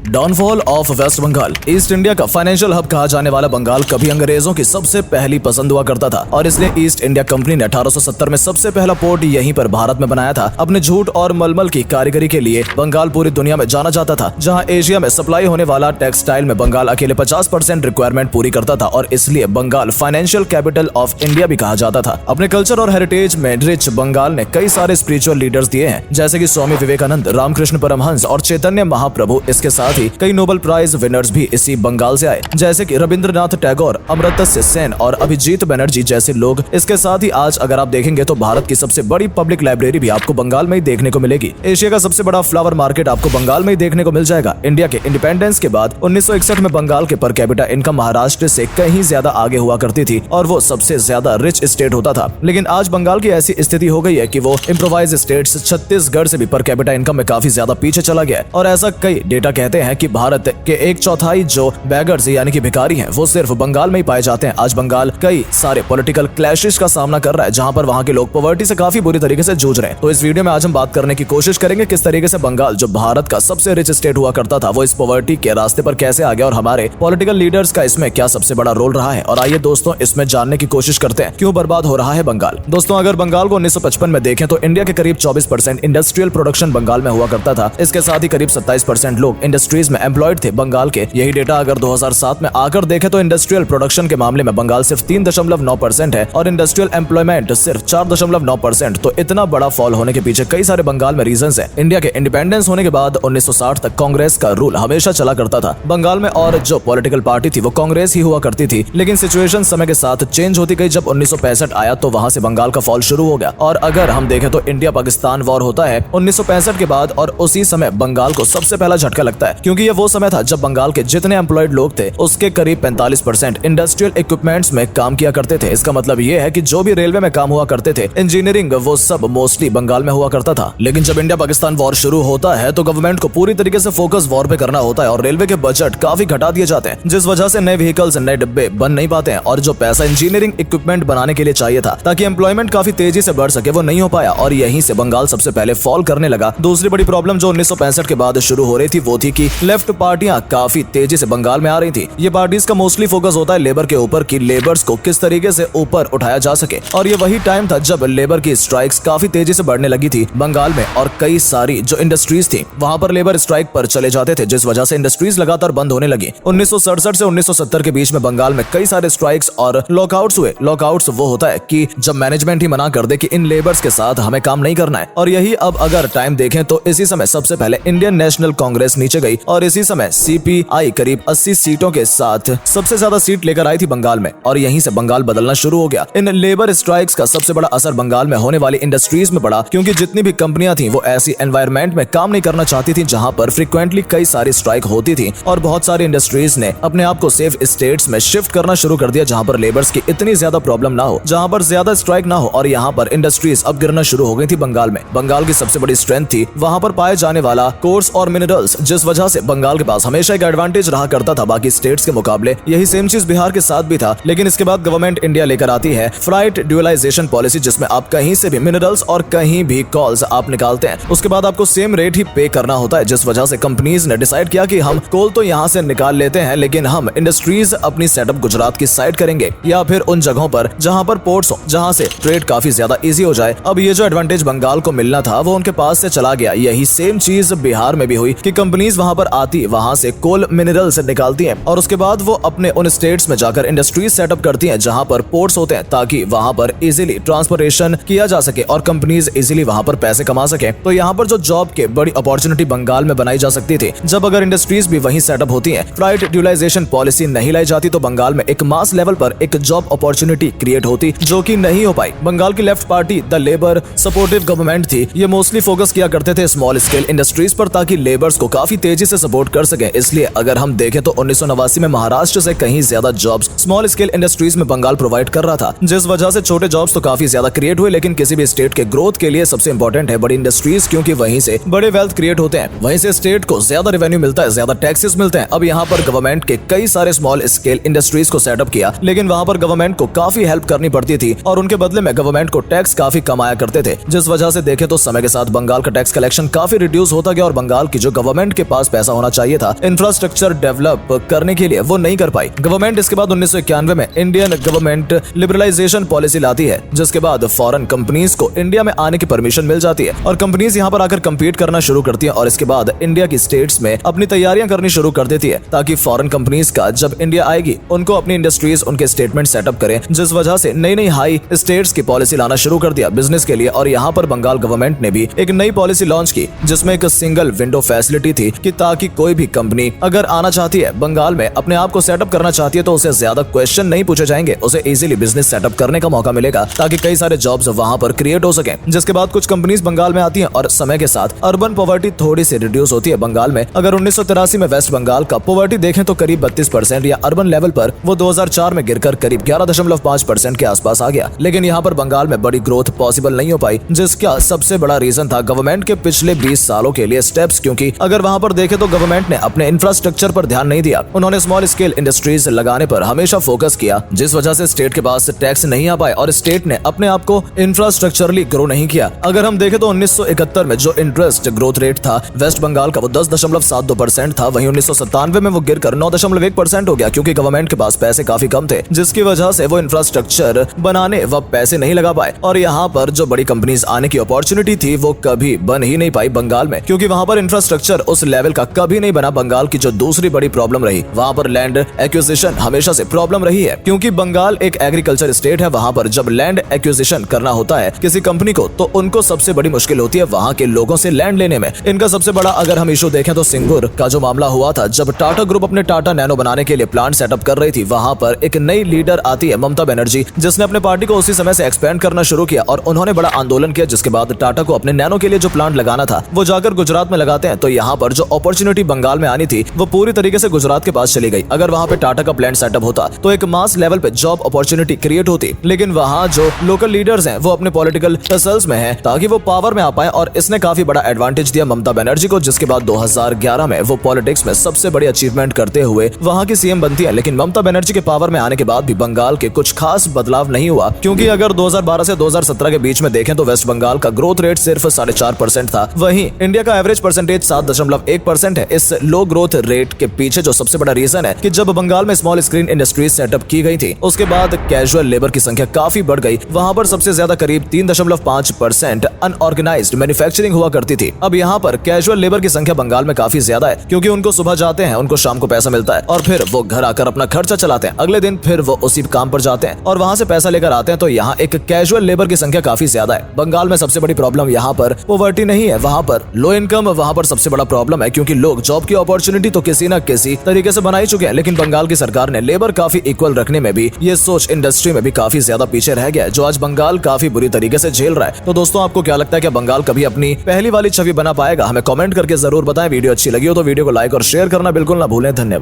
Downfall of West Bengal. East India का financial hub कहा जाने वाला बंगाल कभी अंग्रेजों की सबसे पहली पसंद हुआ करता था और इसलिए ईस्ट इंडिया कंपनी ने 1870 में सबसे पहला पोर्ट यहीं पर भारत में बनाया था। अपने जूट और मलमल की कारीगरी के लिए बंगाल पूरी दुनिया में जाना जाता था। जहां एशिया में सप्लाई होने वाला टेक्सटाइल में बंगाल अकेले 50% रिक्वायरमेंट पूरी करता था और इसलिए Bengal financial capital of India भी कहा जाता था। अपने कल्चर और हेरिटेज में रिच बंगाल ने कई सारे स्पिरिचुअल लीडर्स दिए हैं, जैसे कि स्वामी विवेकानंद, रामकृष्ण परमहंस और चैतन्य महाप्रभु। इसके साथ ही कई नोबेल प्राइज विनर्स भी इसी बंगाल से आए, जैसे कि रविंद्रनाथ टैगोर, अमर्त्य सेन और अभिजीत बनर्जी जैसे लोग। इसके साथ ही आज अगर आप देखेंगे तो भारत की सबसे बड़ी पब्लिक लाइब्रेरी भी आपको बंगाल में ही देखने को मिलेगी। एशिया का सबसे बड़ा फ्लावर मार्केट आपको बंगाल में ही देखने को मिल जाएगा। इंडिया के इंडिपेंडेंस के बाद 1961 में बंगाल के पर कैपिटा इनकम महाराष्ट्र से कहीं ज्यादा आगे हुआ करती थी और वो सबसे ज्यादा रिच स्टेट होता था। लेकिन आज बंगाल की ऐसी स्थिति हो गई है कि वो इम्प्रोवाइज स्टेट्स छत्तीसगढ़ से भी पर कैपिटा इनकम में काफी ज्यादा पीछे चला गया है। और ऐसा कई डेटा कहते हैं कि भारत के 1/4 जो बैगर्स यानी कि भिखारी हैं वो सिर्फ बंगाल में ही पाए जाते हैं। आज बंगाल कई सारे पॉलिटिकल क्लैशेस का सामना कर रहा है, जहां पर वहां के लोग पॉवर्टी से काफी बुरी तरीके से जूझ रहे हैं। तो इस वीडियो में आज हम बात करने की कोशिश करेंगे किस तरीके से बंगाल, जो भारत का सबसे रिच स्टेट हुआ करता था, वो इस पॉवर्टी के रास्ते पर कैसे आ गया और हमारे पॉलिटिकल लीडर्स का इसमें क्या सबसे बड़ा रोल रहा है। और आइए दोस्तों इसमें जानने की कोशिश करते हैं क्यों बर्बाद हो रहा है बंगाल। दोस्तों अगर बंगाल को 1955 में देखें तो इंडिया के करीब 24% इंडस्ट्रियल प्रोडक्शन बंगाल में हुआ करता था। इसके साथ ही करीब 27% लोग इंडस्ट्रीज में एम्प्लॉयड थे बंगाल के। यही डेटा अगर 2007 में आकर देखें तो इंडस्ट्रियल प्रोडक्शन के मामले में बंगाल सिर्फ 3.9% है और इंडस्ट्रियल एम्प्लॉयमेंट सिर्फ 4.9%। तो इतना बड़ा फॉल होने के पीछे कई सारे बंगाल में रीजंस हैं। इंडिया के इंडिपेंडेंस होने के बाद 1960 तक कांग्रेस का रूल हमेशा चला करता था बंगाल में और जो पॉलिटिकल पार्टी थी वो कांग्रेस ही हुआ करती थी। लेकिन सिचुएशन समय के साथ चेंज होती गई। जब 1965 आया तो वहां से बंगाल का फॉल शुरू हो गया। और अगर हम देखें तो इंडिया पाकिस्तान वॉर होता है 1965 के बाद और उसी समय बंगाल को सबसे पहला झटका लगता है, क्योंकि ये वो समय था जब बंगाल के जितने एम्प्लॉयड लोग थे उसके करीब 45% इंडस्ट्रियल इक्विपमेंट्स में काम किया करते थे। इसका मतलब ये है कि जो भी रेलवे में काम हुआ करते थे, इंजीनियरिंग, वो सब मोस्टली बंगाल में हुआ करता था। लेकिन जब इंडिया पाकिस्तान वॉर शुरू होता है तो गवर्नमेंट को पूरी तरीके से फोकस वॉर पे करना होता है और रेलवे के बजट काफी घटा दिए जाते हैं, जिस वजह से नए व्हीकल्स, नए डिब्बे बन नहीं पाते हैं और जो पैसा इंजीनियरिंग इक्विपमेंट बनाने के लिए चाहिए था ताकि एम्प्लॉयमेंट काफी तेजी से बढ़ सके, वो नहीं हो पाया और यहीं से बंगाल सबसे पहले फॉल करने लगा। दूसरी बड़ी प्रॉब्लम जो 1965 के बाद शुरू हो रही थी वो थी कि लेफ्ट पार्टियां काफी तेजी से बंगाल में आ रही थी। ये पार्टीज का मोस्टली फोकस होता है लेबर के ऊपर कि लेबर्स को किस तरीके से ऊपर उठाया जा सके। और ये वही टाइम था जब लेबर की स्ट्राइक्स काफी तेजी से बढ़ने लगी थी बंगाल में और कई सारी जो इंडस्ट्रीज थी वहां पर लेबर स्ट्राइक पर चले जाते थे, जिस वजह से इंडस्ट्रीज लगातार बंद होने लगी। 1967 से 1970 के बीच में बंगाल में कई सारे स्ट्राइक्स और लॉकआउट्स हुए। लॉकआउट्स वो होता है कि जब मैनेजमेंट ही मना कर दे कि इन लेबर्स के साथ हमें काम नहीं करना है। और यही अब अगर टाइम देखें तो इसी समय सबसे पहले इंडियन नेशनल कांग्रेस नीचे गई और इसी समय सीपीआई करीब 80 सीटों के साथ सबसे ज्यादा सीट लेकर आई थी बंगाल में और यहीं से बंगाल बदलना शुरू हो गया। इन लेबर स्ट्राइक्स का सबसे बड़ा असर बंगाल में होने वाली इंडस्ट्रीज में पड़ा, क्योंकि जितनी भी कंपनियां थी वो ऐसी एनवायरनमेंट में काम नहीं करना चाहती थी जहां पर फ्रीक्वेंटली कई सारी स्ट्राइक होती थी। और बहुत सारी इंडस्ट्रीज ने अपने आप को सेफ स्टेट्स में शिफ्ट करना शुरू कर दिया जहां पर लेबर्स की इतनी ज्यादा प्रॉब्लम ना हो, जहां पर ज्यादा स्ट्राइक ना हो और यहाँ पर इंडस्ट्रीज अब गिरना शुरू हो गई थी बंगाल में। बंगाल की सबसे बड़ी स्ट्रेंथ थी वहां पर पाए जाने वाला कोर्स और मिनरल्स, जिस वजह से बंगाल के पास हमेशा एक एडवांटेज रहा करता था बाकी स्टेट्स के मुकाबले। यही सेम चीज बिहार के साथ भी था। लेकिन इसके बाद गवर्नमेंट इंडिया लेकर आती है फ्राइट ड्यूलाइजेशन पॉलिसी, जिसमें आप कहीं से भी मिनरल्स और कहीं भी कॉल्स आप निकालते हैं उसके बाद आपको सेम रेट ही पे करना होता है, जिस वजह से कंपनीज ने डिसाइड किया कि हम कोल तो यहाँ से निकाल लेते हैं लेकिन हम इंडस्ट्रीज अपनी सेटअप गुजरात की साइड करेंगे या फिर उन जगहों पर जहां पर पोर्ट्स हो, जहां से ट्रेड काफी ज्यादा इजी हो जाए। अब ये जो एडवांटेज बंगाल को मिलना था वो उनके पास से चला गया। यही सेम चीज बिहार में भी हुई कि कंपनीज वहां पर आती, वहां से कोल मिनरल से निकालती हैं और उसके बाद वो अपने उन स्टेट्स में जाकर इंडस्ट्रीज सेटअप करती हैं जहां पर पोर्ट्स होते हैं, ताकि वहां पर इजीली ट्रांसपोर्टेशन किया जा सके और कंपनीज इजीली वहां पर पैसे कमा सके। तो यहाँ पर जो जॉब के बड़ी अपॉर्चुनिटी बंगाल में बनाई जा सकती थी, जब अगर इंडस्ट्रीज भी वहीं सेटअप होती हैं, फ्राइट ड्यूलाइजेशन पॉलिसी नहीं लाई जाती तो बंगाल में एक मास लेवल पर एक जॉब अपॉर्चुनिटी क्रिएट होती, जो कि नहीं हो पाई। बंगाल की left party the labour supportive government थी। ये मोस्टली फोकस किया करते थे स्मॉल स्केल इंडस्ट्रीज पर ताकि लेबर्स को काफी तेजी से सपोर्ट कर सके। इसलिए अगर हम देखें तो 1989 में महाराष्ट्र से कहीं ज्यादा जॉब्स स्मॉल स्केल इंडस्ट्रीज में बंगाल प्रोवाइड कर रहा था, जिस वजह से छोटे जॉब्स तो काफी ज्यादा क्रिएट हुए। लेकिन किसी भी स्टेट के ग्रोथ के लिए सबसे इंपॉर्टेंट है बड़ी इंडस्ट्रीज, क्योंकि वहीं से बड़े वेल्थ क्रिएट होते हैं, वहीं से स्टेट को ज्यादा रेवेन्यू मिलता है, ज्यादा टैक्सेस मिलते हैं। अब यहाँ पर गवर्नमेंट के कई सारे स्मॉल स्केल इंडस्ट्रीज को सेटअप किया, लेकिन वहाँ पर गवर्नमेंट को काफी हेल्प करनी पड़ती थी और उनके बदले में गवर्नमेंट को टैक्स काफी कमाया करते थे, जिस वजह से देखे तो समय के साथ बंगाल का टैक्स कलेक्शन काफी रिड्यूस होता गया और बंगाल की जो गवर्नमेंट के पास पैसा होना चाहिए था इंफ्रास्ट्रक्चर डेवलप करने के लिए, वो नहीं कर पाई गवर्नमेंट। इसके बाद 1991 में इंडियन गवर्नमेंट लिबरलाइजेशन पॉलिसी लाती है, जिसके बाद फॉरेन कंपनीज को इंडिया में आने की परमिशन मिल जाती है और कंपनीज यहाँ पर आकर कम्पीट करना शुरू करती है। और इसके बाद इंडिया की स्टेट्स में अपनी तैयारियां करनी शुरू कर देती है ताकि फॉरेन कंपनीज का जब इंडिया आएगी उनको अपनी इंडस्ट्रीज उनके स्टेटमेंट सेटअप करें, जिस वजह से नई नई हाई स्टेट्स की पॉलिसी लाना शुरू कर दिया बिजनेस के लिए। और यहाँ पर बंगाल गवर्नमेंट ने भी एक नई पॉलिसी लॉन्च की जिसमें एक सिंगल विंडो फैसिलिटी थी कि ताकि कोई भी कंपनी अगर आना चाहती है बंगाल में, अपने आप को सेटअप करना चाहती है, तो उसे ज्यादा क्वेश्चन नहीं पूछे जाएंगे, उसे इजीली बिजनेस सेटअप करने का मौका मिलेगा ताकि कई सारे जॉब्स वहां पर क्रिएट हो सके। जिसके बाद कुछ कंपनीज बंगाल में आती हैं और समय के साथ अर्बन पॉवर्टी थोड़ी सी रिड्यूस होती है बंगाल में। अगर 1983 में वेस्ट बंगाल का पॉवर्टी देखें तो करीब 32% या अर्बन लेवल पर वो 2004 में गिरकर करीब 11.5% के आसपास आ गया। लेकिन यहाँ पर बंगाल में बड़ी ग्रोथ पॉसिबल नहीं हो पाई, जिसका सबसे बड़ा रीजन था गवर्नमेंट के पिछले 20 सालों के लिए स्टेप्स। क्योंकि अगर वहां पर देखें तो गवर्नमेंट ने अपने इंफ्रास्ट्रक्चर पर ध्यान नहीं दिया, उन्होंने स्मॉल स्केल इंडस्ट्रीज लगाने पर हमेशा फोकस किया, जिस वजह से स्टेट के पास टैक्स नहीं आ पाए और स्टेट ने अपने आप को इंफ्रास्ट्रक्चरली ग्रो नहीं किया। अगर हम देखें तो 1971 में जो इंटरेस्ट ग्रोथ रेट था वेस्ट बंगाल का वो 10.72% था, वहीं 1997 में वो गिरकर 9.1% हो गया क्योंकि गवर्नमेंट के पास पैसे काफी कम थे, जिसकी वजह से वो इंफ्रास्ट्रक्चर बनाने व पैसे नहीं लगा पाए। और यहाँ पर जो बड़ी कंपनीज आने की अपॉर्चुनिटी थी वो कभी बन ही नहीं पाई बंगाल में, क्योंकि वहां पर इंफ्रास्ट्रक्चर उस लेवल का कभी नहीं बना। बंगाल की जो दूसरी बड़ी प्रॉब्लम रही, वहां पर लैंड एक्विजिशन हमेशा से प्रॉब्लम रही है, क्योंकि बंगाल एक एग्रीकल्चर स्टेट है। वहां पर जब लैंड एक्विजिशन करना होता है किसी कंपनी को तो उनको सबसे बड़ी मुश्किल होती है वहां के लोगों से लैंड लेने में। इनका सबसे बड़ा अगर हम इशू देखें तो सिंगूर का जो मामला हुआ था, जब टाटा ग्रुप अपने टाटा नैनो बनाने के लिए प्लांट सेटअप कर रही थी, वहां पर एक नई लीडर आती है ममता बनर्जी, जिसने अपने पार्टी को उसी समय से एक्सपेंड करना शुरू किया और उन्होंने बड़ा आंदोलन किया। जिसके बाद टाटा को अपने नैनो के लिए जो प्लांट लगाना था वो जाकर गुजरात में लगाते हैं। तो यहाँ पर जो अपॉर्चुनिटी बंगाल में आनी थी वो पूरी तरीके से गुजरात के पास चली गई। अगर वहां पे टाटा का प्लांट सेटअप होता तो एक मास लेवल पे जॉब अपॉर्चुनिटी क्रिएट होती, लेकिन वहां जो लोकल लीडर्स हैं वो अपने पॉलिटिकल टसल्स में हैं ताकि वो पावर में आ पाए, और इसने काफी बड़ा एडवांटेज दिया ममता बनर्जी को। जिसके बाद 2011 में वो पॉलिटिक्स में सबसे बड़ी अचीवमेंट करते हुए वहां की सीएम बनती है। लेकिन ममता बनर्जी के पावर में आने के बाद भी बंगाल के कुछ खास बदलाव नहीं हुआ, क्योंकि अगर 2012 से 2017 के बीच में देखें तो वेस्ट बंगाल का ग्रोथ रेट सिर्फ 4.5% था, वहीं इंडिया का एवरेज परसेंटेज 7.1% है। इस लो ग्रोथ रेट के पीछे जो सबसे बड़ा रीजन है कि जब बंगाल में स्मॉल स्क्रीन इंडस्ट्रीज सेटअप की गई थी उसके बाद कैजुअल लेबर की संख्या काफी बढ़ गई। वहां पर सबसे ज्यादा करीब 3.5% अनऑर्गेनाइज्ड मैन्युफैक्चरिंग हुआ करती थी। अब यहाँ पर कैजुअल लेबर की संख्या बंगाल में काफी ज्यादा है, क्योंकि उनको सुबह जाते हैं, उनको शाम को पैसा मिलता है और फिर वो घर आकर अपना खर्चा चलाते हैं। अगले दिन फिर वो उसी काम पर जाते हैं और वहां से पैसा लेकर आते हैं। तो यहाँ एक कैजुअल लेबर की संख्या काफी ज्यादा है। बंगाल में सबसे बड़ी प्रॉब्लम यहाँ पर पॉवर्टी नहीं है, वहां पर लो इनकम वहां पर सबसे बड़ा प्रॉब्लम है, क्योंकि लोग जॉब की अपॉर्चुनिटी तो किसी न किसी तरीके से बना ही चुके हैं। लेकिन बंगाल की सरकार ने लेबर काफी इक्वल रखने में भी ये सोच इंडस्ट्री में भी काफी ज्यादा पीछे रह गया है, जो आज बंगाल काफी बुरी तरीके से झेल रहा है। तो दोस्तों आपको क्या लगता है कि बंगाल कभी अपनी पहली वाली छवि बना पाएगा? हमें कमेंट करके जरूर बताएं। वीडियो अच्छी लगी हो तो वीडियो को लाइक और शेयर करना बिल्कुल ना भूलें। धन्यवाद।